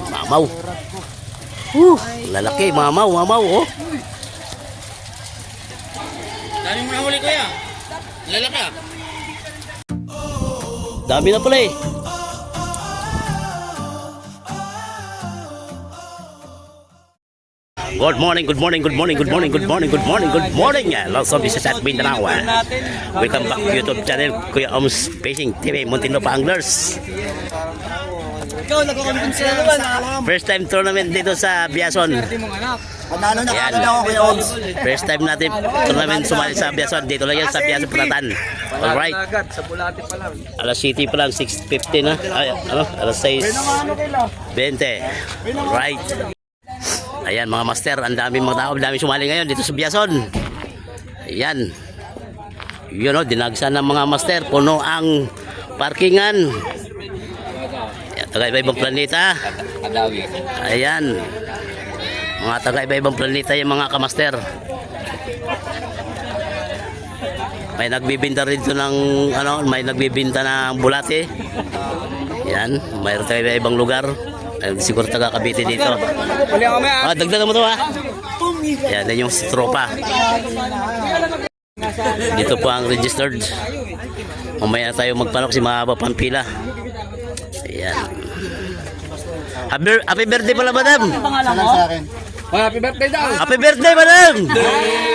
Mamaw. Lalaki, mamaw, oh. Dami mo nahuli kuya. Lalaki ah. Dami na pala eh. Good morning. Lots of business at Mindanao. Welcome back to YouTube channel, Kuya Oms Fishing TV, Muntinlupa Anglers. First time tournament dito sa Biason. Panalo na kagad ako, Kuya Oms. First time natin tournament sumali sa Biason. Dito lang yan sa Biason, Pratan. Alright. Alas City pa lang, 6:50 na. Ay, ano? Alas 6:20. Alright. Ayan mga master, ang daming mga tao, ang daming sumali ngayon dito sa Biason. Ayan. Yun o, dinagsan ng mga master, puno ang parkingan. Ayan, taga-iba-ibang planeta. Ayan. Mga taga-iba-ibang planeta yung mga kamaster. May nagbibinta rin ito ng, may nagbibinta ng bulate. Ayan, mayroon taga-ibang lugar. Siguro taga Cavite dito. Dagdagan mo to ha. Yan yung tropa. Dito po ang registered. Mamaya tayo magpanok si Mahaba Pampila. Ayan. Happy birthday pala madam. Happy birthday daw. Happy birthday madam.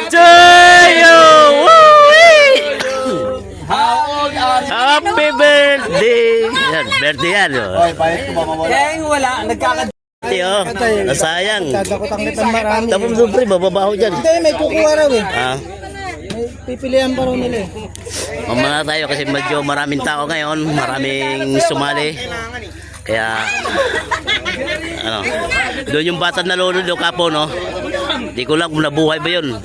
Joyo. Happy birthday! Yan, birthday yan. Oy, bayad ko ba mawala? Kaya yung wala, nagkakadati. Nasayang. Dadakotang kita marami. Tapos siyempre, bababaho dyan. Hindi, may kukuha raw eh. Ah, May pipilihan pa raw nila eh. mamaya tayo kasi medyo maraming tao ngayon. Maraming sumali. Kaya, doon yung bata na lolo doon kapo, no? Di ko lang kung nabuhay ba yun.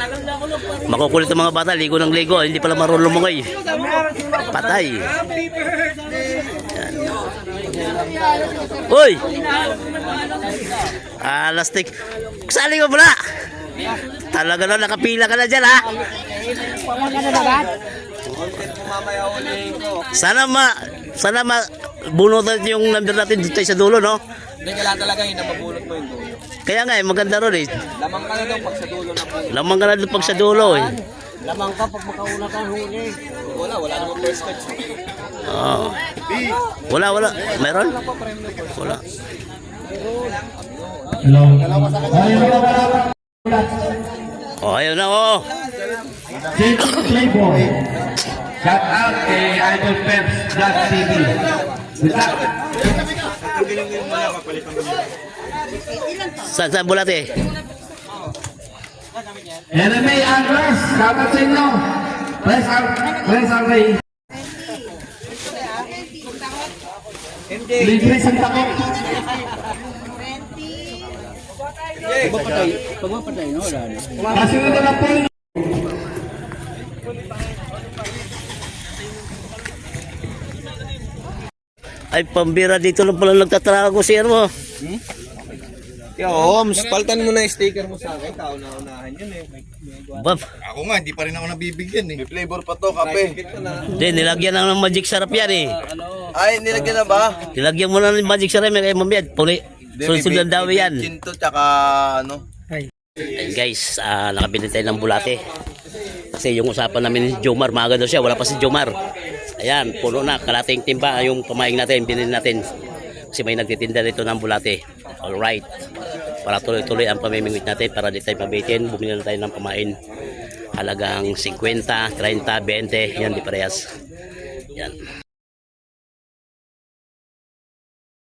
Makukulit ang mga bata, ligo ng ligo. Hindi pala marunong lumungoy. Patay. Yan. Uy! Lastik. Sali mo pala! Talaga na, nakapila ka na dyan, ha? Sana bunutan yung number natin dito sa dulo, no? Hindi kailangan talaga hindi mabulot mo yung dulo. Kaya nga, maganda ron eh. Lamang ka na daw pag sa dulo na po. Lamang ka na doon pag sa dulo eh. Lamang ka pag makauna kang huli. Wala namang first catch. Oh. Wala. Meron? Wala. Oh, ayun na, oh. Shout out kay Idol Peps TV. Saan bulate? Enemy Anglers, dapat sa inyo. Press ang ray. Libre sa takot. Kasunod na lang po. Ay, pambira dito lang pala nagtatrago siya mo. Yo, Oms, paltan mo na yung sticker mo sa akin. Kauna-unahan yun eh. Bab. Ako nga, hindi pa rin ako nabibigyan eh. May flavor pa to, kape. Hindi, nilagyan na ng magic syrup yan eh. Ay, nilagyan na ba? Nilagyan mo na ng magic syrup yan kay mamiyad. Sunod daw yan. Chinto, tsaka ano. Ay guys, nakabili tayo ng bulate. Kasi yung usapan namin ni Jomar, maaga daw siya, wala pa si Jomar. Ayan, puno na, kalating timba yung pamaing natin, binili natin. Kasi may nagtitinda dito ng bulate. Alright. Para tuloy-tuloy ang pamimingwit natin para di tayo mabitin. Bumili na tayo ng pamain. Halagang 50, 30, 20. Yan, di parehas. Yan.